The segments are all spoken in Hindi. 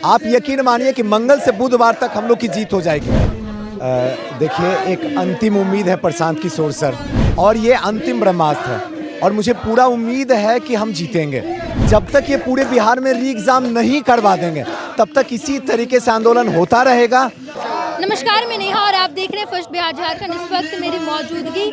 आप यकीन मानिए कि मंगल से बुधवार तक हम लोग की जीत हो जाएगी। देखिए, एक अंतिम उम्मीद है प्रशांत किशोर सर, और ये अंतिम ब्रह्मास्त्र है, और मुझे पूरा उम्मीद है कि हम जीतेंगे। जब तक ये पूरे बिहार में री एग्ज़ाम नहीं करवा देंगे, तब तक इसी तरीके से आंदोलन होता रहेगा। नमस्कार, मैं नेहा और आप देख रहे हैं फर्स्ट बिहार झारखंड। इस वक्त मेरी मौजूदगी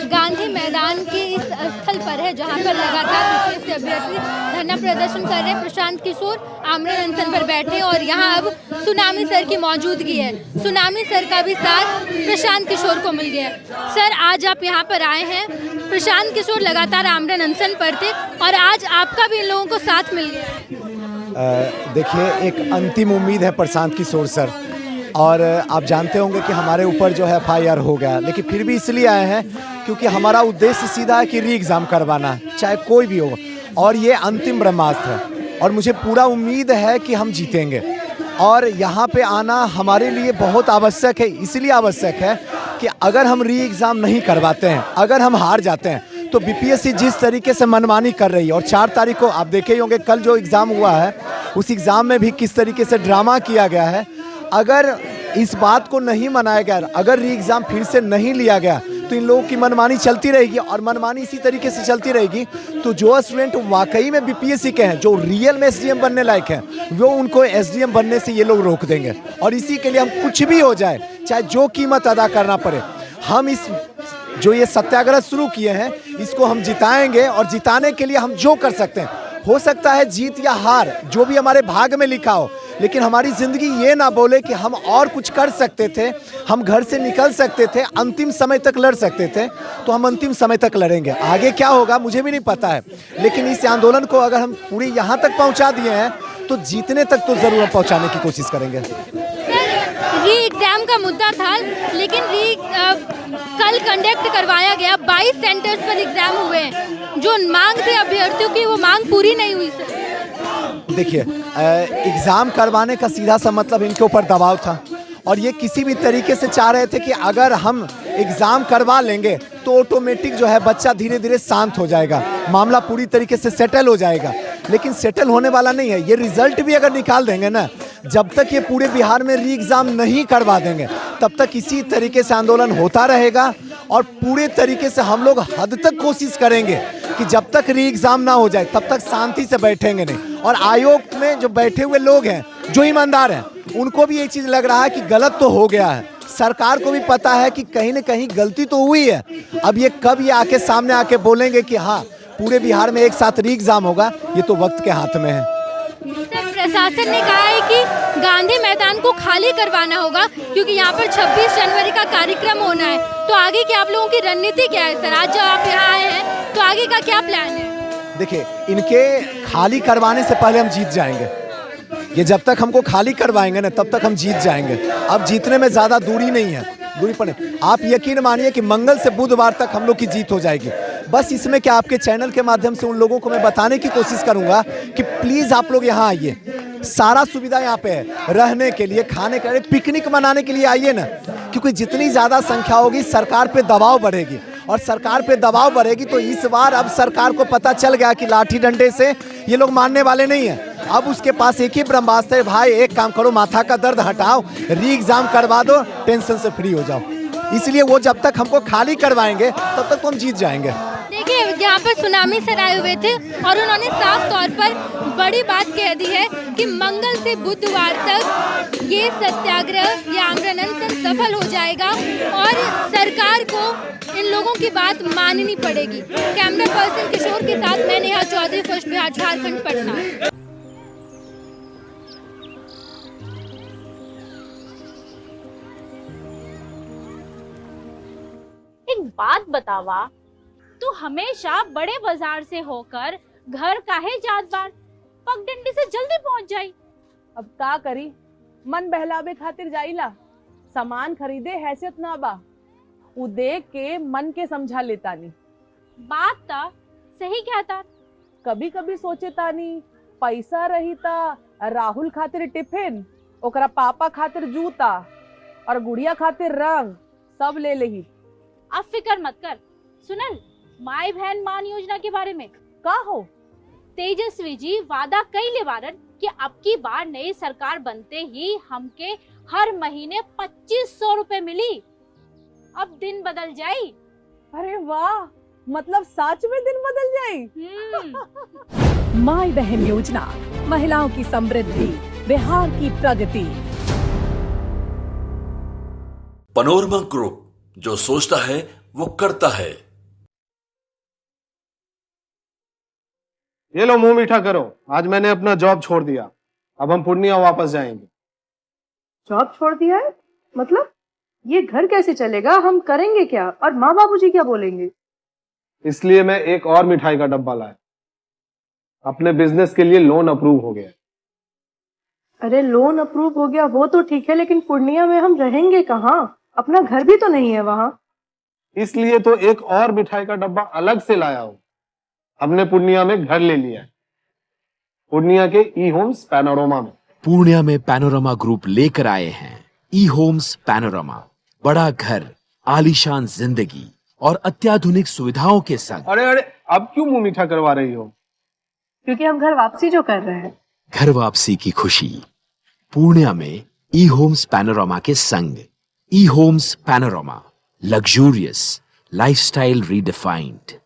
गांधी मैदान के इस स्थल पर है, जहां पर लगातार बीपीएससी अभ्यर्थी धरना प्रदर्शन कर रहे हैं। प्रशांत किशोर आमरण अनशन पर बैठे और यहां अब सुनामी सर की मौजूदगी है। सुनामी सर का भी साथ प्रशांत किशोर को मिल गया है। सर, आज आप यहाँ पर आए हैं, प्रशांत किशोर लगातार आमरण अनशन पर थे और आज आपका भी इन लोगों को साथ मिल गया। देखिए, एक अंतिम उम्मीद है प्रशांत किशोर सर, और आप जानते होंगे कि हमारे ऊपर जो है FIR हो गया, लेकिन फिर भी इसलिए आए हैं क्योंकि हमारा उद्देश्य सीधा है कि री एग्ज़ाम करवाना, चाहे कोई भी हो, और ये अंतिम ब्रह्मास्त्र है, और मुझे पूरा उम्मीद है कि हम जीतेंगे। और यहाँ पे आना हमारे लिए बहुत आवश्यक है, इसलिए आवश्यक है कि अगर हम री एग्ज़ाम नहीं करवाते हैं, अगर हम हार जाते हैं, तो बीपीएससी जिस तरीके से मनमानी कर रही है, और 4 तारीख को आप देखे ही होंगे कल जो एग्ज़ाम हुआ है, उस एग्ज़ाम में भी किस तरीके से ड्रामा किया गया है। अगर इस बात को नहीं मनाया गया, अगर री एग्ज़ाम फिर से नहीं लिया गया, तो इन लोगों की मनमानी चलती रहेगी, और मनमानी इसी तरीके से चलती रहेगी तो जो स्टूडेंट वाकई में बीपीएससी के हैं, जो रियल में एसडीएम बनने लायक हैं, वो उनको एसडीएम बनने से ये लोग रोक देंगे। और इसी के लिए हम कुछ भी हो जाए, चाहे जो कीमत अदा करना पड़े, हम इस जो ये सत्याग्रह शुरू किए हैं, इसको हम जिताएंगे। और जिताने के लिए हम जो कर सकते हैं, हो सकता है जीत या हार जो भी हमारे भाग में लिखा हो, लेकिन हमारी ज़िंदगी ये ना बोले कि हम और कुछ कर सकते थे, हम घर से निकल सकते थे, अंतिम समय तक लड़ सकते थे, तो हम अंतिम समय तक लड़ेंगे। आगे क्या होगा मुझे भी नहीं पता है, लेकिन इस आंदोलन को अगर हम पूरी यहाँ तक पहुँचा दिए हैं, तो जीतने तक तो ज़रूर हम पहुँचाने की कोशिश करेंगे। री एग्ज़ाम का मुद्दा था, लेकिन कल कंडक्ट करवाया गया, 22 सेंटर्स पर एग्ज़ाम हुए हैं। जो मांग थी अभ्यर्थियों की, वो मांग पूरी नहीं हुई सर। देखिए, एग्ज़ाम करवाने का सीधा सा मतलब इनके ऊपर दबाव था, और ये किसी भी तरीके से चाह रहे थे कि अगर हम एग्ज़ाम करवा लेंगे तो ऑटोमेटिक जो है बच्चा धीरे धीरे शांत हो जाएगा, मामला पूरी तरीके से सेटल हो जाएगा। लेकिन सेटल होने वाला नहीं है। ये रिज़ल्ट भी अगर निकाल देंगे ना, जब तक ये पूरे बिहार में री एग्ज़ाम नहीं करवा देंगे, तब तक इसी तरीके से आंदोलन होता रहेगा, और पूरे तरीके से हम लोग हद तक कोशिश करेंगे कि जब तक री एग्ज़ाम ना हो जाए, तब तक शांति से बैठेंगे नहीं। और आयोग में जो बैठे हुए लोग हैं, जो ईमानदार हैं, उनको भी ये चीज़ लग रहा है कि गलत तो हो गया है। सरकार को भी पता है कि कहीं न कहीं गलती तो हुई है। अब ये कब ये आके सामने आके बोलेंगे कि हाँ पूरे बिहार में एक साथ री एग्ज़ाम होगा, ये तो वक्त के हाथ में है। सर, प्रशासन ने कहा है कि गांधी मैदान को खाली करवाना होगा, क्योंकि यहाँ पर 26 जनवरी का कार्यक्रम होना है। तो आगे की आप लोगों की रणनीति क्या है सर? आज जब आप यहाँ आए हैं, तो आगे का क्या प्लान है? देखिए, इनके खाली करवाने से पहले हम जीत जाएंगे। ये जब तक हमको खाली करवाएंगे ना, तब तक हम जीत जाएंगे। अब जीतने में ज़्यादा दूरी नहीं है, दूरी पर नहीं। आप यकीन मानिए कि मंगल से बुधवार तक हम लोग की जीत हो जाएगी। बस इसमें क्या, आपके चैनल के माध्यम से उन लोगों को मैं बताने की कोशिश करूंगा कि प्लीज़ आप लोग यहाँ आइए। सारा सुविधा यहाँ पे है, रहने के लिए, खाने के लिए, पिकनिक मनाने के लिए आइए ना, क्योंकि जितनी ज़्यादा संख्या होगी सरकार पे दबाव बढ़ेगी, और सरकार पे दबाव बढ़ेगी तो इस बार अब सरकार को पता चल गया कि लाठी डंडे से ये लोग मानने वाले नहीं हैं। अब उसके पास एक ही ब्रह्मास्त्र है, भाई एक काम करो, माथा का दर्द हटाओ, री एग्ज़ाम करवा दो, टेंशन से फ्री हो जाओ। इसलिए वो जब तक हमको खाली करवाएंगे, तब तक तो हम जीत जाएंगे। देखिए, यहाँ पर सुनामी सर आए हुए थे, और उन्होंने साफ तौर पर बड़ी बात कह दी है कि मंगल से बुधवार तक ये सत्याग्रह या आमरण अनशन सफल हो जाएगा, और सरकार को इन लोगों की बात माननी पड़ेगी। कैमरा पर्सन किशोर के साथ मैं नेहा चौधरी, फर्स्ट बिहार झारखंड, पटना। एक बात बतावा, तू हमेशा बड़े बाजार से होकर घर काहे जात बार? पगडंडी से जल्दी पहुंच जाई। अब का करी, मन बहलावे खातिर जाइला, सामान खरीदे हैसियत ना बा, उ देख के मन के समझा लेतानी। बात ता सही कहता। कभी कभी सोचे तानी पैसा रही ता राहुल खातिर टिफिन, ओकरा पापा खातिर जूता, और गुड़िया खातिर रंग, सब ले लेही। अब फिक्र मत कर। सुनल माई बहन मान योजना के बारे में का हो? तेजस्वी जी वादा कइले बारन कि अब की बार नई सरकार बनते ही हमके हर महीने 2500 रुपए मिली। अब दिन बदल जाई। अरे वाह, मतलब सच में दिन बदल जाए। माई बहन योजना, महिलाओं की समृद्धि, बिहार की प्रगति। पनोरमा ग्रुप, जो सोचता है वो करता है। ये लो मुंह मीठा करो, आज मैंने अपना जॉब छोड़ दिया। अब हम पूर्णिया वापस जाएंगे। जॉब छोड़ दिया है? मतलब ये घर कैसे चलेगा? हम करेंगे क्या? और माँ बाबूजी क्या बोलेंगे? इसलिए मैं एक और मिठाई का डब्बा लाया। अपने बिजनेस के लिए लोन अप्रूव हो गया। अरे लोन अप्रूव हो गया वो तो ठीक है, लेकिन पूर्णिया में हम रहेंगे कहाँ? अपना घर भी तो नहीं है वहाँ। इसलिए तो एक और मिठाई का डब्बा अलग से लाया हूँ। हमने पूर्णिया में घर ले लिया है, पूर्णिया के ई होम्स पैनोरमा में। पूर्णिया में पैनोरमा ग्रुप लेकर आए हैं ई होम्स पैनोरमा। बड़ा घर, आलीशान जिंदगी और अत्याधुनिक सुविधाओं के संग। अरे अरे, अब क्यों मुंह मीठा करवा रही हो? क्योंकि हम घर वापसी जो कर रहे हैं। घर वापसी की खुशी पूर्णिया में ई होम्स पैनोरमा के संग। ई Homes Panorama, luxurious lifestyle redefined.